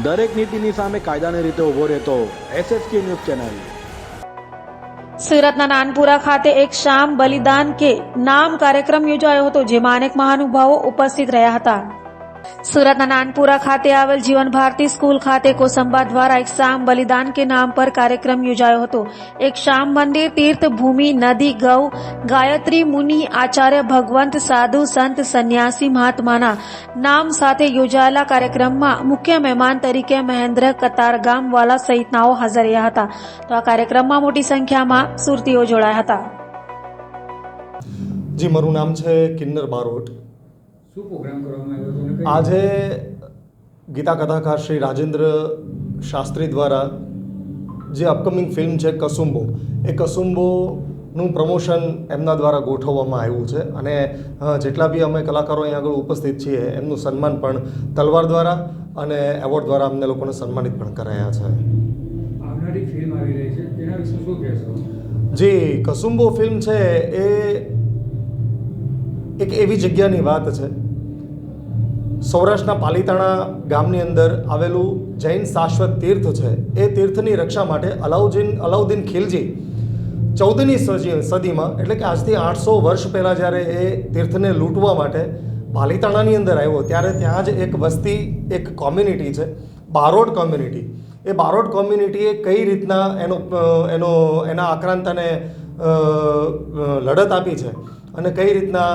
દરેક નીતિની સામે કાયદાની રીતે ઊભો રહેતો SSK ન્યૂઝ ચેનલ। સુરતના નાનપુરા ખાતે એક શામ બલિદાન કે નામ કાર્યક્રમ યોજાયો હતો, જેમાં અનેક મહાનુભાવો ઉપસ્થિત રહ્યા હતા। સુરતના નાનપુરા ખાતે આવેલ જીવન ભારતી સ્કૂલ ખાતે કોસંબા દ્વારા એક શામ બલિદાન કે નામ પર કાર્યક્રમ યોજાયો હતો। એક શામ મંદિર, તીર્થ ભૂમિ, નદી, ગૌ, ગાયત્રી મુનિ, આચાર્ય, ભગવંત, સાધુ, સંત, સંન્યાસી, મહાત્માના નામ સાથે યોજાયેલા કાર્યક્રમમાં મુખ્ય મહેમાન તરીકે મહેન્દ્ર કતારગામવાલા સહિતનાઓ હાજર રહ્યા હતા। તો આ કાર્યક્રમમાં મોટી સંખ્યામાં સુરતીઓ જોડાયા હતા। જી, મારું નામ છે કિન્નર બારોટ। શું પ્રોગ્રામ કરવામાં આવ્યો હતો? આજે ગીતા કથાકાર શ્રી રાજેન્દ્ર શાસ્ત્રી દ્વારા જે અપકમિંગ ફિલ્મ છે કસુંબો, એ કસુંબોનું પ્રમોશન એમના દ્વારા ગોઠવવામાં આવ્યું છે અને જેટલા બી અમે કલાકારો અહીંયા આગળ ઉપસ્થિત છીએ એમનું સન્માન પણ તલવાર દ્વારા અને એવોર્ડ દ્વારા અમને લોકોને સન્માનિત પણ કરાયા છે। આવનારી ફિલ્મ આવી રહી છે, તેના વિશે શું કહેશો? જી, કસુંબો ફિલ્મ છે એ એક એવી જગ્યાની વાત છે, સૌરાષ્ટ્રના પાલીતાણા ગામની અંદર આવેલું જૈન શાશ્વત તીર્થ છે। એ તીર્થની રક્ષા માટે અલાઉદ્દીન ખિલજી 14મી સદીમાં, એટલે કે આજથી 800 વર્ષ પહેલાં જ્યારે એ તીર્થને લૂંટવા માટે પાલીતાણાની અંદર આવ્યો, ત્યારે ત્યાં જ એક વસ્તી, એક કોમ્યુનિટી છે, બારોટ કોમ્યુનિટી। એ બારોટ કોમ્યુનિટીએ કઈ રીતના એના આક્રાંતાને લડત આપી છે અને કઈ રીતના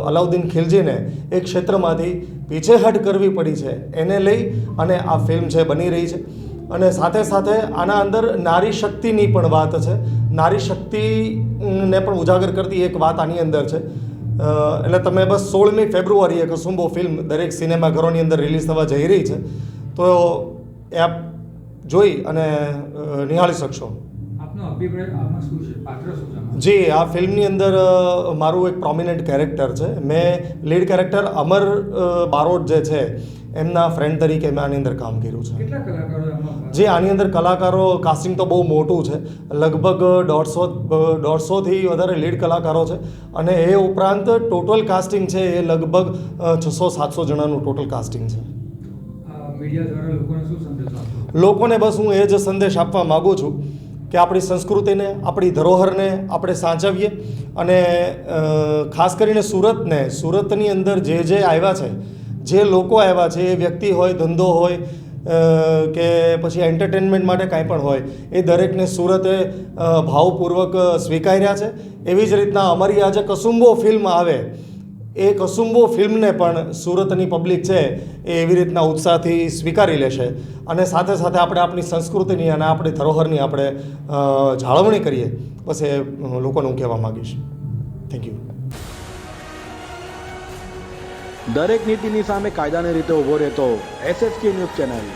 અલાઉદ્દીન ખિલજીને એ ક્ષેત્રમાંથી પીછેહટ કરવી પડી છે, એને લઈ અને આ ફિલ્મ છે બની રહી છે। અને સાથે સાથે આના અંદર નારી શક્તિની પણ વાત છે, નારી શક્તિને પણ ઉજાગર કરતી એક વાત આની અંદર છે। એટલે તમે બસ 16મી ફેબ્રુઆરીએ કસુંબો ફિલ્મ દરેક સિનેમાઘરોની અંદર રિલીઝ થવા જઈ રહી છે, તો એ આપ જોઈ અને નિહાળી શકશો। જી, આ ફિલ્મની અંદર મારું એક પ્રોમિનન્ટ કેરેક્ટર છે। મેં લીડ કેરેક્ટર અમર બારોટ જે છે એમના ફ્રેન્ડ તરીકે મેં આની અંદર કામ કર્યું છે। જી, આની અંદર કલાકારો કાસ્ટિંગ તો બહુ મોટું છે, લગભગ 150થી વધારે લીડ કલાકારો છે અને એ ઉપરાંત ટોટલ કાસ્ટિંગ છે એ લગભગ 600-700 જણાનું ટોટલ કાસ્ટિંગ છે। લોકોને બસ હું એ જ સંદેશ આપવા માગું છું કે આપણી સંસ્કૃતિને, આપણી ધરોહરને આપણે સાચવીએ અને ખાસ કરીને સુરતની અંદર જે આવ્યા છે, જે લોકો આવ્યા છે, એ વ્યક્તિ હોય, ધંધો હોય કે પછી એન્ટરટેનમેન્ટ માટે કાંઈ પણ હોય, એ દરેકને સુરતે ભાવપૂર્વક સ્વીકાર્યા છે। એવી જ રીતના અમારી આજે કસુંબો ફિલ્મ આવે, એ કસુંબો ફિલ્મને પણ સુરતની પબ્લિક છે એ એવી રીતના ઉત્સાહથી સ્વીકારી લેશે અને સાથે સાથે આપણે આપણી સંસ્કૃતિની અને આપણી ધરોહરની આપણે જાળવણી કરીએ, બસ એ લોકોને હું કહેવા માગીશ। Thank you. દરેક નીતિની સામે કાયદાની રીતે ઊભો રહેતો SSK ન્યૂઝ ચેનલ।